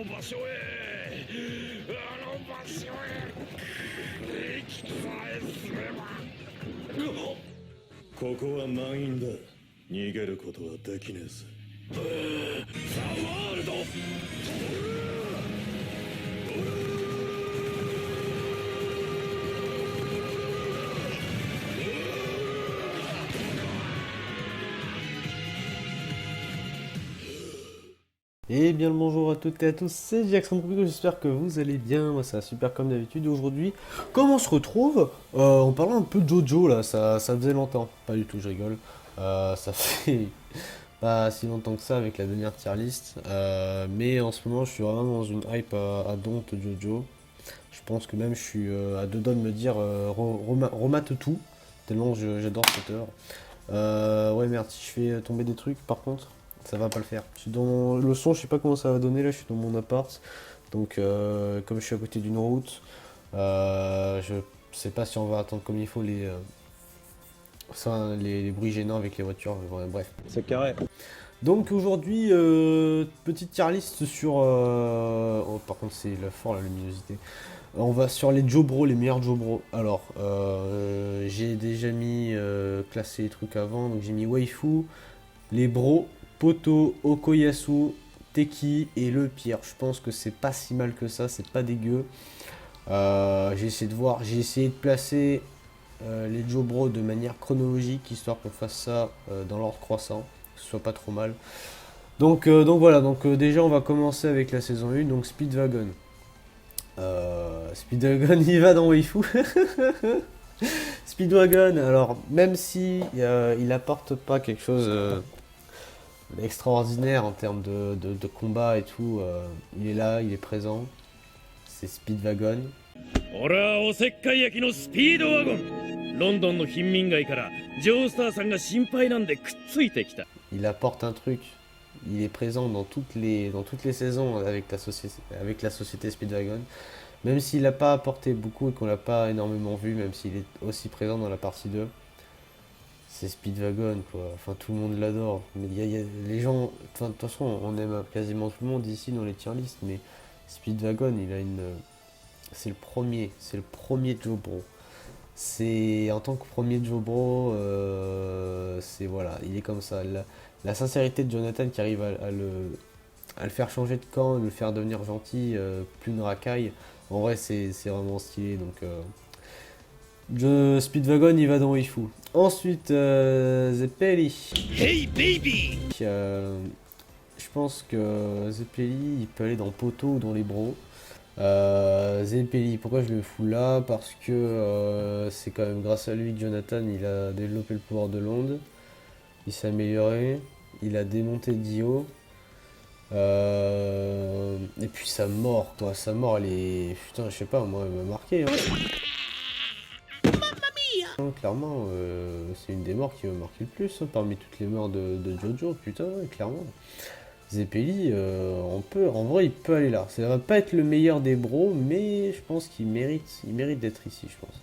場所へあの場所へ生きさえすればここは満員だ。逃げることはできねえぜ。ザ・ワールドEt bien le bonjour à toutes et à tous, c'est Jackson Tropico, j'espère que vous allez bien, moi ça va super comme d'habitude. Aujourd'hui, comme on se retrouve, en parlant un peu de Jojo là, ça faisait longtemps, pas du tout je rigole, ça fait pas si longtemps que ça avec la dernière tier list, mais en ce moment je suis vraiment dans une hype à Don't Jojo. Je pense que même je suis à deux doigts de me dire remate tout, tellement j'adore cette œuvre. Ouais merde, si je fais tomber des trucs par contre, ça va pas le faire. Je suis dans le son, je sais pas comment ça va donner là, je suis dans mon appart. Donc comme je suis à côté d'une route, je sais pas si on va attendre comme il faut les bruits gênants avec les voitures, mais bref. C'est carré. Donc aujourd'hui, petite tier list sur... Oh, par contre c'est fort la luminosité. On va sur les Jobro, les meilleurs Jobro. Alors, j'ai déjà mis classé les trucs avant, donc j'ai mis Waifu, les bros, Poto, Okoyasu, Teki et le pire. Je pense que c'est pas si mal que ça, c'est pas dégueu. J'ai essayé de voir, j'ai essayé de placer les Jobro de manière chronologique, histoire qu'on fasse ça dans l'ordre croissant, que ce soit pas trop mal. Donc voilà, déjà on va commencer avec la saison 1, donc Speedwagon. Speedwagon il va dans Waifu. Speedwagon, alors même si il apporte pas quelque chose extraordinaire en termes de combat et tout, il est là, il est présent. C'est Speedwagon. 俺はおせっかい焼きのスピードワゴンロンドンの貧民街からジョースターさんが心配なんでくっついてきた Il apporte un truc. Il est présent dans toutes les saisons avec la société Speedwagon. Même s'il n'a pas apporté beaucoup et qu'on l'a pas énormément vu, même s'il est aussi présent dans la partie 2. C'est Speedwagon quoi, enfin tout le monde l'adore, mais il y a les gens, enfin de toute façon on aime quasiment tout le monde ici dans les tier list, mais Speedwagon il a c'est le premier Jobro. C'est en tant que premier Jobro, c'est voilà, il est comme ça. La sincérité de Jonathan qui arrive à le faire changer de camp, le faire devenir gentil, plus une racaille, en vrai c'est vraiment stylé donc... Speedwagon il va dans Waifu. Ensuite Zeppeli. Hey baby Je pense que Zeppeli il peut aller dans Poto ou dans les bros. Zeppeli, pourquoi je le fous là? Parce que c'est quand même grâce à lui que Jonathan il a développé le pouvoir de l'onde. Il s'est amélioré. Il a démonté Dio. Et puis sa mort quoi. Sa mort elle est... Putain je sais pas moi elle m'a marqué hein. Clairement, c'est une des morts qui m'a marqué le plus hein, parmi toutes les morts de Jojo, putain, ouais, clairement. Zeppeli, en vrai, il peut aller là. Ça va pas être le meilleur des bros, mais je pense qu'il mérite d'être ici, je pense.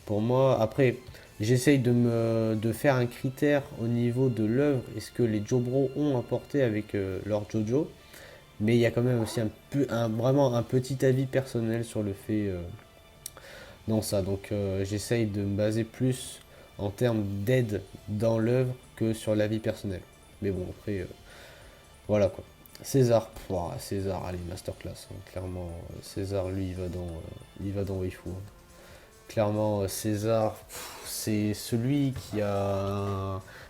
Pour moi, après, j'essaye de faire un critère au niveau de l'œuvre et ce que les Jobros ont apporté avec leur Jojo, mais il y a quand même aussi vraiment un petit avis personnel sur le fait. Non ça, donc j'essaye de me baser plus en termes d'aide dans l'œuvre que sur la vie personnelle. Mais bon après, voilà quoi. César, César, allez masterclass, hein. Clairement César lui il va dans Waifu. Hein. Clairement César, c'est celui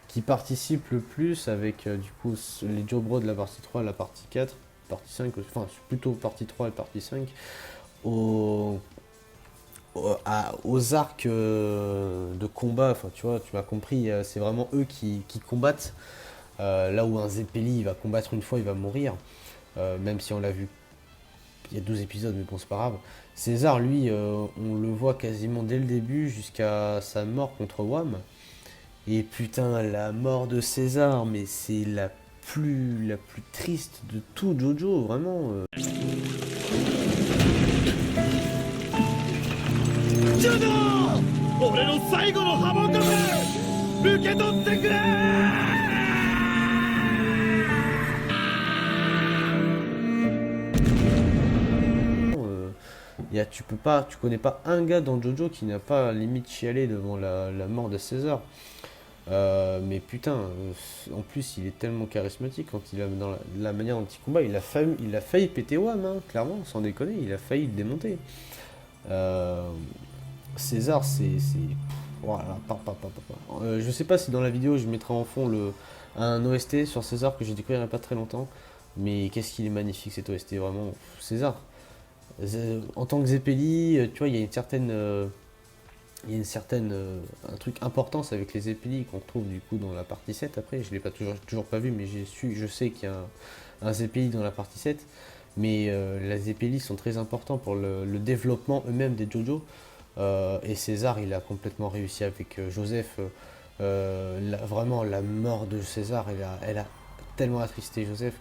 qui participe le plus avec du coup les Jobros de la partie 3, la partie 4, partie 5, enfin plutôt partie 3 et partie 5, aux arcs de combat, enfin tu vois, tu m'as compris, c'est vraiment eux qui combattent, là où un Zeppeli il va combattre une fois, il va mourir, même si on l'a vu, il y a 12 épisodes, mais bon c'est pas grave. César lui, on le voit quasiment dès le début jusqu'à sa mort contre Wham, et putain la mort de César, mais c'est la plus triste de tout Jojo, vraiment. ジョジョ俺の最後の破門曲受け取ってくれ tu connais pas un gars dans Jojo qui n'a pas limite chialé devant la mort de César. Mais putain, en plus il est tellement charismatique quand il a dans la manière dont il combat, il a failli péter Wam, hein, clairement, sans déconner, il a failli le démonter. César, voilà, je sais pas si dans la vidéo je mettrai en fond un OST sur César que j'ai découvert il n'y a pas très longtemps, mais qu'est-ce qu'il est magnifique cet OST, vraiment. César, en tant que Zeppeli, tu vois, il y a une certaine un truc importance avec les Zeppeli qu'on retrouve du coup dans la partie 7. Après, je l'ai pas toujours pas vu, mais je sais qu'il y a un Zeppeli dans la partie 7. Mais les Zeppeli sont très importants pour le développement eux-mêmes des JoJo. Et César, il a complètement réussi avec Joseph. Vraiment, la mort de César, elle a tellement attristé Joseph.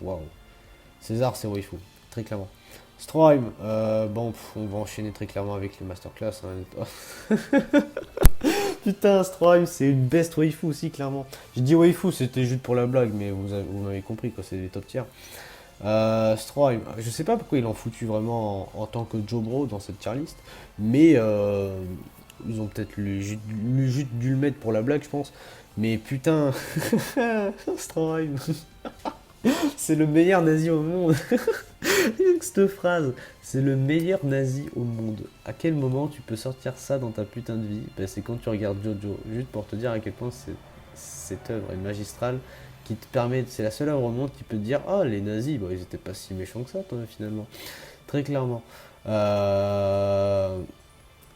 Waouh. César, c'est waifu, très clairement. Stroheim, bon, on va enchaîner très clairement avec les masterclass. Hein. Putain, Stroheim, c'est une best waifu aussi, clairement. J'ai dit waifu, c'était juste pour la blague, mais vous m'avez compris, quoi, c'est des top tiers. Stroheim, je sais pas pourquoi ils l'ont foutu vraiment en tant que Jobro dans cette tier list, mais ils ont peut-être juste dû le mettre pour la blague, je pense. Mais putain, Stroheim, c'est le meilleur nazi au monde. Cette phrase, c'est le meilleur nazi au monde. À quel moment tu peux sortir ça dans ta putain de vie? Ben, c'est quand tu regardes Jojo, juste pour te dire à quel point cette œuvre est magistrale, qui te permet, c'est la seule œuvre au monde qui peut te dire, ah, les nazis, bon, ils étaient pas si méchants que ça, toi, finalement. Très clairement.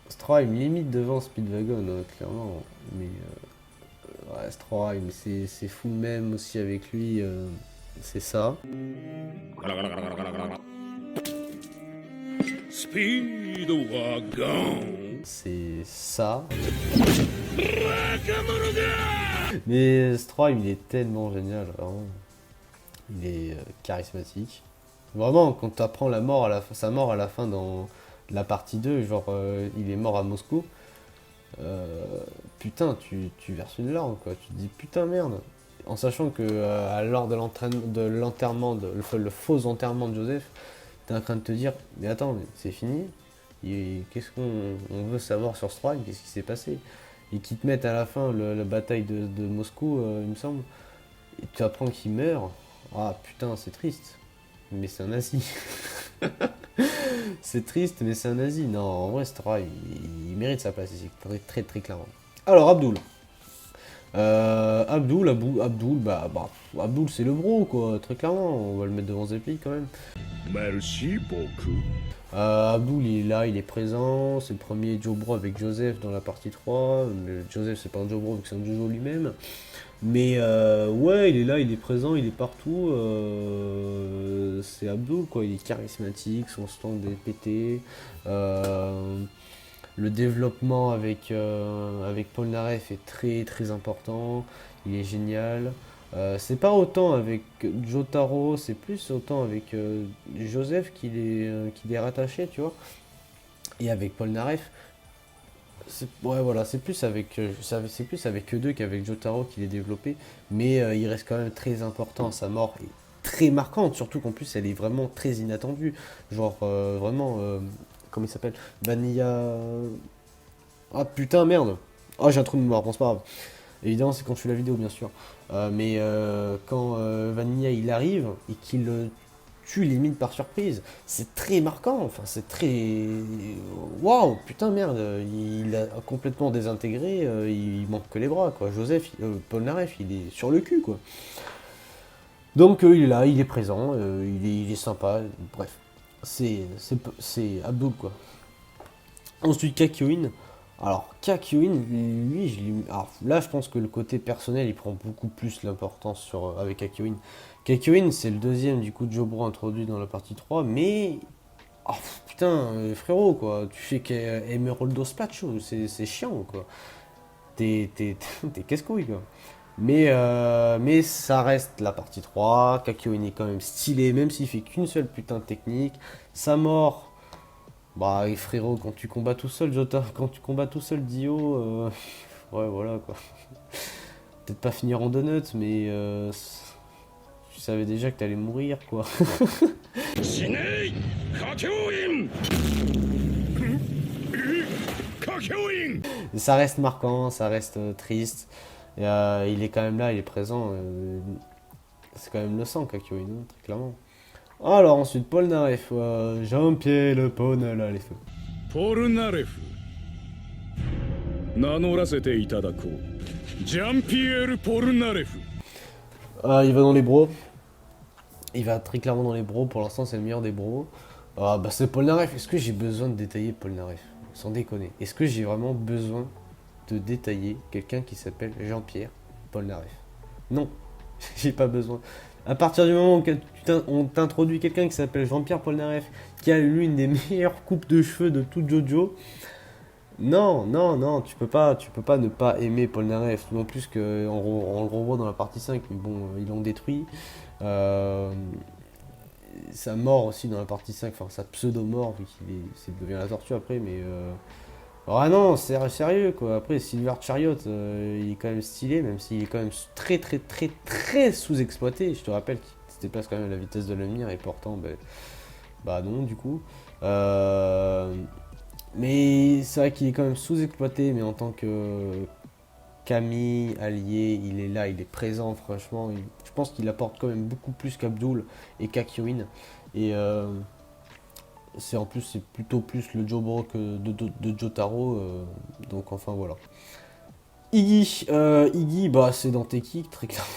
Stroheim limite devant Speedwagon, hein, clairement. Mais ouais, Stroheim, c'est fou même aussi avec lui. C'est ça. Speedwagon. C'est ça. Mais Stroheim, il est tellement génial, vraiment. Il est charismatique. Vraiment, quand tu apprends sa mort à la fin dans la partie 2, genre il est mort à Moscou, putain, tu verses une larme, quoi. Tu te dis putain merde. En sachant que lors de l'enterrement, le faux enterrement de Joseph, t'es en train de te dire, mais attends, mais c'est fini. Qu'est-ce qu'on veut savoir sur Stroheim? Qu'est-ce qui s'est passé? Et qui te mettent à la fin la bataille de Moscou, il me semble. Et tu apprends qu'il meurt. Ah putain, c'est triste. Mais c'est un nazi. C'est triste, mais c'est un nazi. Non, en vrai, Stroheim, il mérite sa place ici, très très très clairement. Alors, Abdul. Abdul, c'est le bro, quoi, très clairement. On va le mettre devant Zeppeli quand même. Merci beaucoup. Abdul, il est là, il est présent. C'est le premier Jobro avec Joseph dans la partie 3. Mais Joseph, c'est pas un Jobro, vu que c'est un Jojo lui-même. Mais ouais, il est là, il est présent, il est partout. C'est Abdul, quoi. Il est charismatique, son stand est pété. Le développement avec Polnareff est très très important. Il est génial. C'est pas autant avec Jotaro, c'est plus autant avec Joseph qu'il est rattaché, tu vois. Et avec Polnareff, ouais, voilà, c'est plus avec eux deux qu'avec Jotaro qu'il est développé. Mais il reste quand même très important. Sa mort est très marquante, surtout qu'en plus elle est vraiment très inattendue. Genre vraiment, comment il s'appelle? Vanilla. Ah putain, merde. Oh, j'ai un trou de mémoire, bon, c'est pas grave. Évidemment, c'est quand je fais la vidéo, bien sûr. Mais quand Vanilla il arrive et qu'il le tue limite par surprise, c'est très marquant. Enfin, c'est très. Waouh, putain, merde. Il a complètement désintégré. Il manque que les bras, quoi. Joseph, Polnareff, il est sur le cul, quoi. Donc, il est là, il est présent, il est sympa. Bref, c'est Abdul, quoi. Ensuite, Kakyoin. Alors, Kakyoin, lui, alors, là, je pense que le côté personnel, il prend beaucoup plus l'importance avec Kakyoin. Kakyoin, c'est le deuxième, du coup, de Jobro introduit dans la partie 3, mais... Oh, putain, frérot, quoi, tu fais qu'Emeraldo Spatcho, c'est chiant, quoi. T'es casse-couille, quoi. Mais ça reste la partie 3, Kakyoin est quand même stylé, même s'il fait qu'une seule putain de technique. Sa mort... Bah, et frérot, quand tu combats tout seul, Jota, quand tu combats tout seul Dio, ouais, voilà quoi. Peut-être pas finir en donuts, mais tu savais déjà que t'allais mourir quoi. 死ねい歌教員歌教員 Ça reste marquant, ça reste triste. Et, il est quand même là, il est présent. C'est quand même le sang, Kakyoin, hein, très clairement. Alors ensuite, Polnareff, Jean-Pierre Le Polnareff. ポルナレフ名乗らせていただこうジャンピエール・ポルナレフ Il va dans les bros. Il va très clairement dans les bros. Pour l'instant, c'est le meilleur des bros. Ah, bah, c'est Polnareff. Est-ce que j'ai besoin de détailler Polnareff? Sans déconner. Est-ce que j'ai vraiment besoin de détailler quelqu'un qui s'appelle Jean-Pierre Polnareff? Non, j'ai pas besoin. À partir du moment où on t'introduit quelqu'un qui s'appelle Jean-Pierre Polnareff, qui a l'une des meilleures coupes de cheveux de tout JoJo, non, tu peux pas ne pas aimer Polnareff. Non plus qu'on on le revoit dans la partie 5, mais bon, ils l'ont détruit. Sa mort aussi dans la partie 5, enfin sa pseudo-mort, vu qu'il devient la tortue après, mais... Ah non, c'est sérieux quoi. Après, Silver Chariot, il est quand même stylé, même s'il est quand même très sous-exploité. Je te rappelle qu'il se déplace quand même à la vitesse de la lumière, et pourtant, bah non, du coup. Mais c'est vrai qu'il est quand même sous-exploité, mais en tant que Camille, allié, il est là, il est présent, franchement. Je pense qu'il apporte quand même beaucoup plus qu'Abdul et Kakyoin. Et c'est plutôt plus le Jobro que de Jotaro. Donc enfin voilà. Iggy, bah c'est dans Teki, très clairement.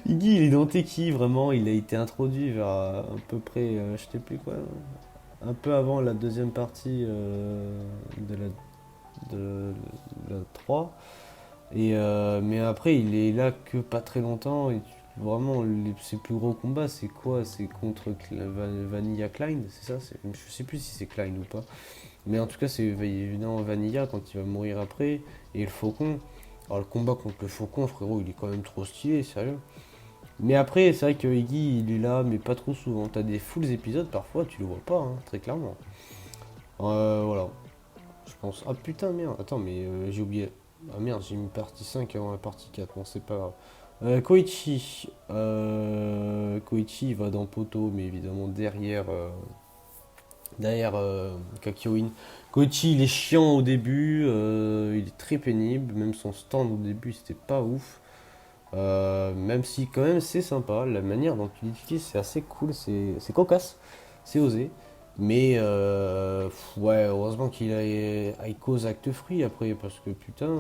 Iggy, il est dans Teki, vraiment. Il a été introduit vers à peu près, je sais plus quoi, un peu avant la deuxième partie de la 3. Mais après, il est là que pas très longtemps. Et vraiment, ses plus gros combats, c'est quoi? C'est contre Vanilla Klein, c'est ça? Je sais plus si c'est Klein ou pas. Mais en tout cas, c'est évidemment Vanilla quand il va mourir après. Et le faucon. Alors, le combat contre le faucon, frérot, il est quand même trop stylé, sérieux. Mais après, c'est vrai que Iggy, il est là, mais pas trop souvent. T'as des full épisodes, parfois, tu le vois pas, hein, très clairement. Voilà. Je pense. Ah putain, merde. Attends, mais j'ai oublié. Ah merde, j'ai mis partie 5 avant la partie 4. Bon, c'est pas grave. Koichi. Koichi, il va dans Poto, mais évidemment derrière Kakyoin. Koichi, il est chiant au début. Il est très pénible. Même son stand au début, c'était pas ouf. Même si, quand même, c'est sympa. La manière dont tu l'utilises, c'est assez cool. C'est cocasse. C'est osé. Mais ouais, heureusement qu'il a cause acte free après, parce que putain,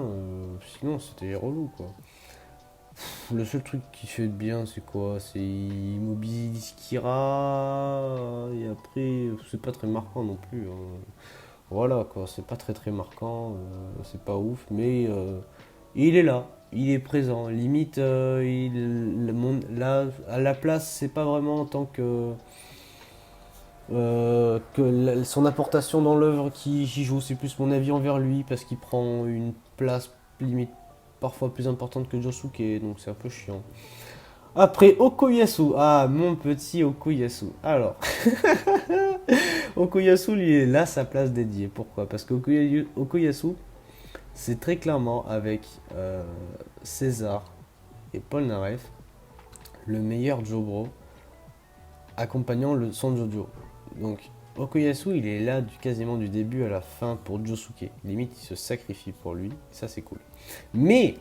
sinon c'était relou quoi. Le seul truc qui fait de bien, c'est quoi? C'est il mobilise Kira, et après, c'est pas très marquant non plus, hein. Voilà quoi, c'est pas très marquant, c'est pas ouf, mais il est là, il est présent. Limite, là, à la place, c'est pas vraiment en tant que. Son apportation dans l'œuvre qui j'y joue, c'est plus mon avis envers lui parce qu'il prend une place limite parfois plus importante que Josuke, donc c'est un peu chiant. Après Okoyasu, ah mon petit Okoyasu. Alors, Okoyasu lui est là sa place dédiée. Pourquoi? Parce que Okoyasu, c'est très clairement avec César et Polnareff le meilleur Jobro accompagnant son Jojo. Donc Okoyasu, il est là quasiment du début à la fin pour Josuke. Limite, il se sacrifie pour lui, et ça c'est cool. Mais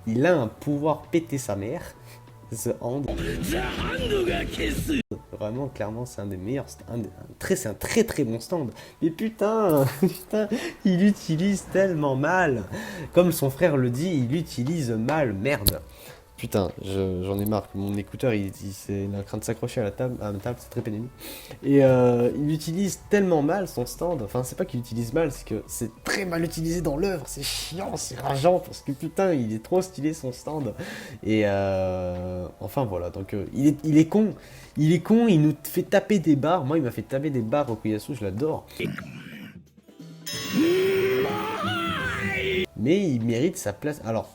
il a un pouvoir péter sa mère, The Hand. Vraiment, clairement, c'est un des meilleurs. C'est un très bon stand. Mais putain, il utilise tellement mal. Comme son frère le dit, il utilise mal, merde. Putain, j'en ai marre. Mon écouteur, il est en train de s'accrocher à ma table, c'est très pénible. Et il utilise tellement mal son stand. Enfin, c'est pas qu'il utilise mal, c'est que c'est très mal utilisé dans l'œuvre. C'est chiant, c'est rageant, parce que putain, il est trop stylé son stand. Et enfin voilà, donc il est con. Il est con, il nous fait taper des barres. Moi, il m'a fait taper des barres au Okuyasu, je l'adore. Mais il mérite sa place. Alors.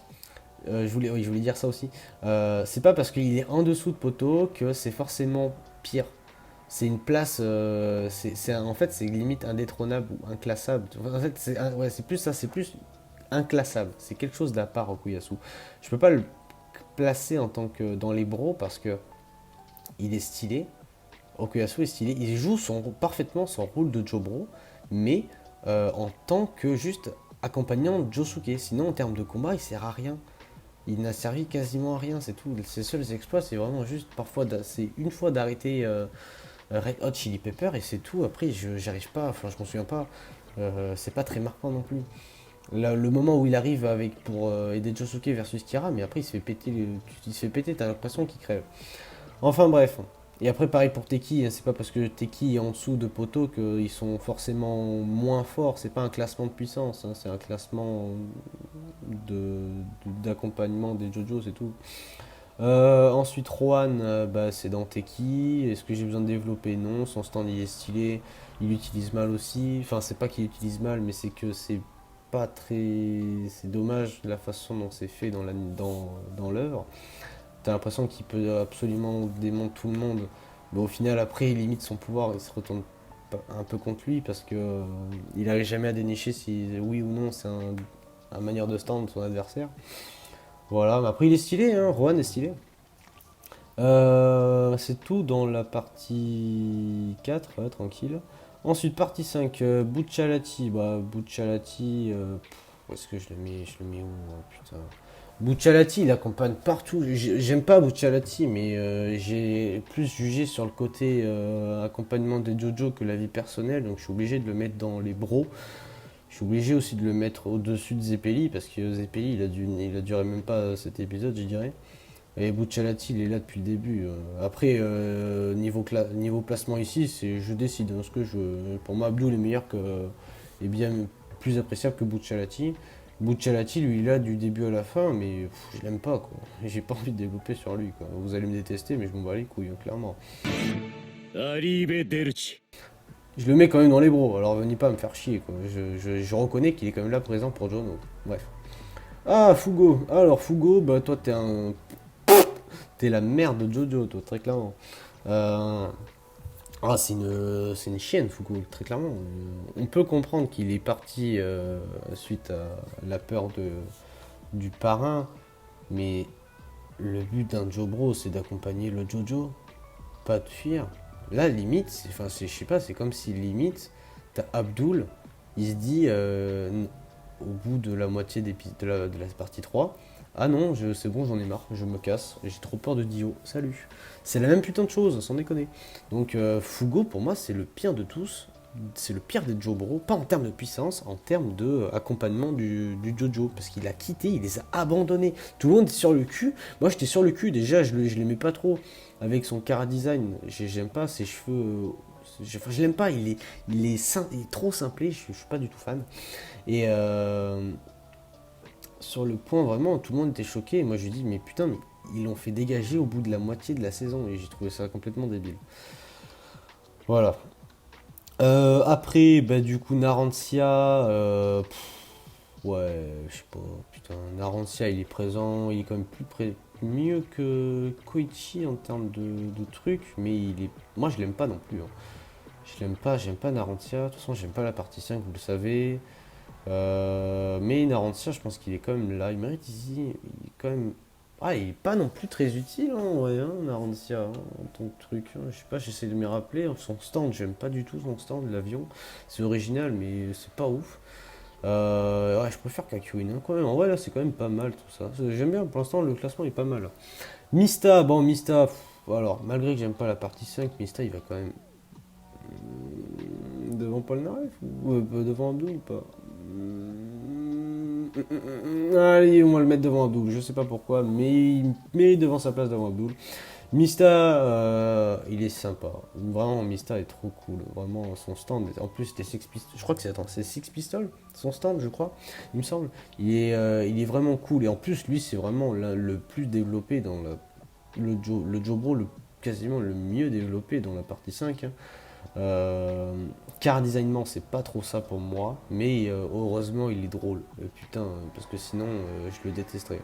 Je voulais dire ça aussi. C'est pas parce qu'il est en dessous de Poto que c'est forcément pire. c'est une place, en fait, c'est limite indétrônable ou inclassable. En fait, ouais, c'est plus ça, c'est plus inclassable. C'est quelque chose d'à part, Okuyasu. Je peux pas le placer en tant que dans les bros parce que il est stylé. Okuyasu est stylé. Il joue parfaitement son rôle de Jobro, mais en tant que juste accompagnant de Josuke. Sinon, en termes de combat, il sert à rien. Il n'a servi quasiment à rien, c'est tout. Ses seuls exploits, c'est vraiment juste parfois, c'est une fois d'arrêter Red Hot Chili Pepper et c'est tout. Après, j'arrive pas, enfin, je m'en souviens pas. C'est pas très marquant non plus. Là, le moment où il arrive avec pour aider Josuke versus Kira, mais après il se fait péter, t'as l'impression qu'il crève. Enfin bref. Et après pareil pour Teki, hein, c'est pas parce que Teki est en dessous de Poto qu'ils sont forcément moins forts, c'est pas un classement de puissance, hein, c'est un classement d'accompagnement des JoJo, c'est tout. Ensuite Rohan, bah, c'est dans Teki, est-ce que j'ai besoin de développer? Non, son stand il est stylé, il utilise mal aussi, enfin c'est pas qu'il utilise mal, mais c'est que c'est pas très... C'est dommage la façon dont c'est fait dans l'œuvre. T'as l'impression qu'il peut absolument démonter tout le monde. Mais au final, après, il limite son pouvoir. Il se retourne un peu contre lui parce que il n'arrive jamais à dénicher si oui ou non c'est un manière de stand de son adversaire. Voilà, mais après il est stylé, hein. Rohan est stylé. C'est tout dans la partie 4, ouais, tranquille. Ensuite, partie 5, Buccialati. Bah, Buccialati, où est-ce que je le mets? Je le mets où? Oh, putain. Buccialati, il accompagne partout. J'aime pas Buccialati, mais j'ai plus jugé sur le côté accompagnement des JoJo que la vie personnelle, donc je suis obligé de le mettre dans les bros. Je suis obligé aussi de le mettre au-dessus de Zeppeli, parce que Zeppeli, il a duré même pas cet épisode, je dirais. Et Buccialati, il est là depuis le début. Après, niveau placement ici, je décide hein, ce que je veux. Pour moi, Abdul est meilleur est bien plus appréciable que Buccialati. Buccialati, lui, il est là du début à la fin, mais je l'aime pas, quoi. J'ai pas envie de développer sur lui, quoi. Vous allez me détester, mais je m'en bats les couilles, hein, clairement. Arrivederci. Je le mets quand même dans les bros, alors venez pas me faire chier, quoi. Je reconnais qu'il est quand même là présent pour Jono. Bref. Ah, Fugo. Alors, Fugo, bah toi, t'es la merde de Jojo, toi, très clairement. C'est une chienne, Fugo, très clairement. On peut comprendre qu'il est parti suite à la peur du parrain, mais le but d'un Jobro, c'est d'accompagner le Jojo, pas de fuir. Là, limite, je sais pas, c'est comme si limite, t'as Abdul, il se dit au bout de la moitié de la partie 3, ah non, c'est bon, j'en ai marre, je me casse, j'ai trop peur de Dio, salut. C'est la même putain de chose, sans déconner. Donc Fugo, pour moi, c'est le pire de tous, c'est le pire des Jobro, pas en termes de puissance, en termes de accompagnement du Jojo, parce qu'il a quitté, il les a abandonnés. Tout le monde est sur le cul, moi j'étais sur le cul, déjà je l'aimais pas trop, avec son cara design, j'aime pas ses cheveux... je l'aime pas, il est trop simplé, je suis pas du tout fan. Et sur le point, vraiment, tout le monde était choqué. Et moi, je lui dis, mais putain, mais ils l'ont fait dégager au bout de la moitié de la saison. Et j'ai trouvé ça complètement débile. Voilà. Après, bah, du coup, Narantia. Ouais, je sais pas. Putain, Narantia, il est présent. Il est quand même mieux que Koichi en termes de trucs. Mais moi, je l'aime pas non plus, hein. Je l'aime pas, j'aime pas Narantia. De toute façon, j'aime pas la partie 5, vous le savez. Mais Narantia, je pense qu'il est quand même là. Il mérite ici. Il est quand même. Ah, il est pas non plus très utile, hein, en vrai, hein, Narantia, hein, en tant que truc. Hein. Je sais pas, j'essaie de me rappeler. Son stand, j'aime pas du tout son stand, l'avion. C'est original, mais c'est pas ouf. Ouais, je préfère Kakyoin, hein, quand même. En vrai, là, c'est quand même pas mal tout ça. J'aime bien, pour l'instant, le classement est pas mal. Mista, bon, Mista. Alors, malgré que j'aime pas la partie 5, Mista, il va quand même. Devant Polnareff ou devant Abdul ou pas? Allez, on va le mettre devant Abdul, je sais pas pourquoi, mais il mérite devant sa place devant Abdul. Mista, il est sympa. Vraiment, Mista est trop cool. Vraiment, son stand. En plus, c'était Six Pistols. Je crois que c'est Six Pistols, son stand, je crois, il me semble. Il est vraiment cool. Et en plus, lui, c'est vraiment le plus développé dans le Jobro, quasiment le mieux développé dans la partie 5. Hein. Car designement, c'est pas trop ça pour moi, mais heureusement il est drôle. Putain, parce que sinon je le détesterais.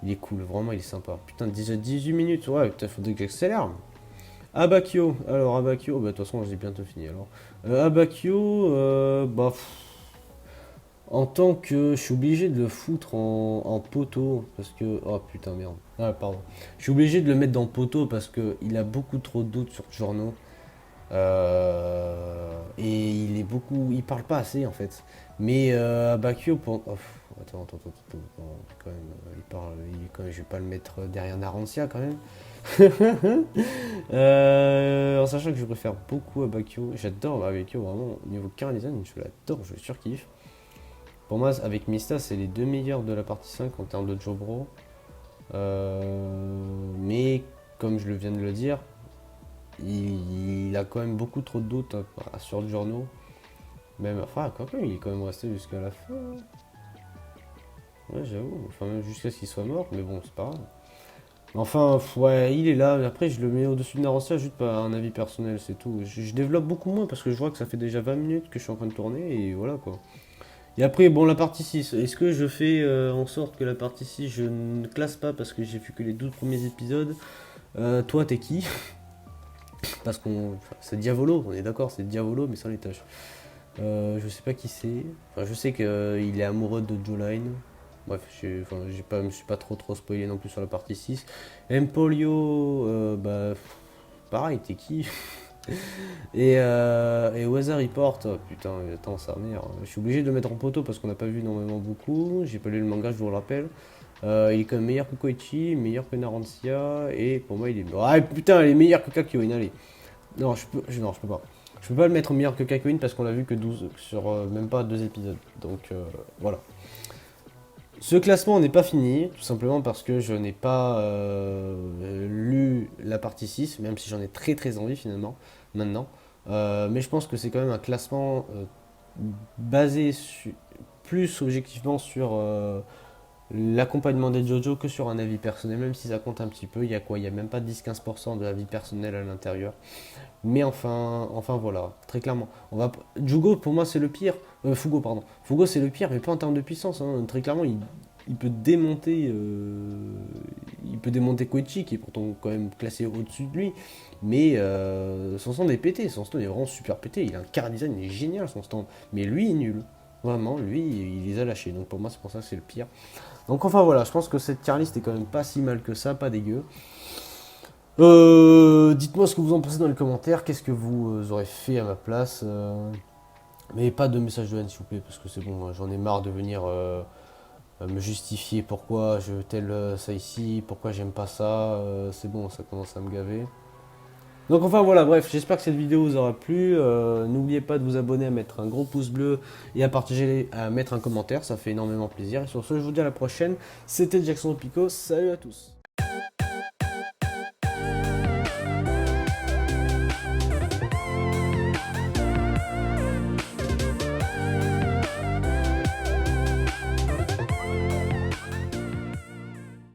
Il est cool, vraiment il est sympa. Putain, 18 minutes, ouais, putain, faudrait que j'accélère. Abakio, alors Abakio, bah de toute façon j'ai bientôt fini alors. Abakio, bah en tant que je suis obligé de le foutre en poteau parce que oh putain merde. Ah pardon. Je suis obligé de le mettre dans poteau parce que il a beaucoup trop de doutes sur Giorno. Et il parle pas assez en fait. Mais Abakio pour quand même, je vais pas le mettre derrière Narancia quand même. En sachant que je préfère beaucoup Abakio, j'adore Abakio vraiment, au niveau car design, je l'adore, je surkiffe. Pour moi, avec Mista, c'est les deux meilleurs de la partie 5 en termes de Jobro. Mais comme je le viens de le dire, il a quand même beaucoup trop de doutes sur le journaux. Même, enfin, quoique, il est quand même resté jusqu'à la fin. Ouais, j'avoue, enfin, même jusqu'à ce qu'il soit mort, mais bon, c'est pas grave. Enfin, ouais, il est là. Après, je le mets au-dessus de Narancia juste par un avis personnel, c'est tout. Je développe beaucoup moins parce que je vois que ça fait déjà 20 minutes que je suis en train de tourner et voilà quoi. Et après, bon, la partie 6. Est-ce que je fais en sorte que la partie 6, je ne classe pas parce que j'ai vu que les 12 premiers épisodes. Toi, t'es qui? Parce qu'on. Enfin, c'est Diavolo, on est d'accord, c'est Diavolo, mais sans les tâches. Je sais pas qui c'est. Enfin, je sais qu'il est amoureux de Jolene. Bref, je me suis pas trop spoilé non plus sur la partie 6. Empolio, bah. Pareil, t'es qui? Et Weather Report, oh, putain, attends, sa mère. Je suis obligé de le mettre en poteau parce qu'on n'a pas vu énormément beaucoup. J'ai pas lu le manga, je vous le rappelle. Il est quand même meilleur que Koichi, meilleur que Narancia, et pour moi il est. Ah putain, il est meilleur que Kakyoin, allez. Non, non, je peux pas. Je peux pas le mettre meilleur que Kakyoin parce qu'on l'a vu que 12 sur même pas 2 épisodes. Donc voilà. Ce classement n'est pas fini, tout simplement parce que je n'ai pas lu la partie 6, même si j'en ai très envie finalement, maintenant. Mais je pense que c'est quand même un classement basé plus objectivement sur l'accompagnement des JoJo que sur un avis personnel, même si ça compte un petit peu. Il y a quoi? Il y a même pas 10-15% de avis personnel à l'intérieur. Mais enfin voilà, très clairement. Jugo pour moi c'est le pire. Fugo pardon. Fugo c'est le pire, mais pas en termes de puissance. Hein. Très clairement, il peut démonter, Koichi qui est pourtant quand même classé au-dessus de lui. Mais son stand est pété, son stand est vraiment super pété. Il a un car design, il est génial son stand. Mais lui il est nul. Vraiment, lui il les a lâchés. Donc pour moi c'est pour ça que c'est le pire. Donc enfin voilà, je pense que cette tier list est quand même pas si mal que ça, pas dégueu. Dites-moi ce que vous en pensez dans les commentaires, qu'est-ce que vous aurez fait à ma place. Mais pas de message de haine s'il vous plaît, parce que c'est bon, j'en ai marre de venir me justifier pourquoi je veux tel ça ici, pourquoi j'aime pas ça, c'est bon, ça commence à me gaver. Donc enfin voilà, bref, j'espère que cette vidéo vous aura plu. N'oubliez pas de vous abonner, à mettre un gros pouce bleu et à partager, à mettre un commentaire, ça fait énormément plaisir. Et sur ce, je vous dis à la prochaine. C'était Jackson Pico, salut à tous.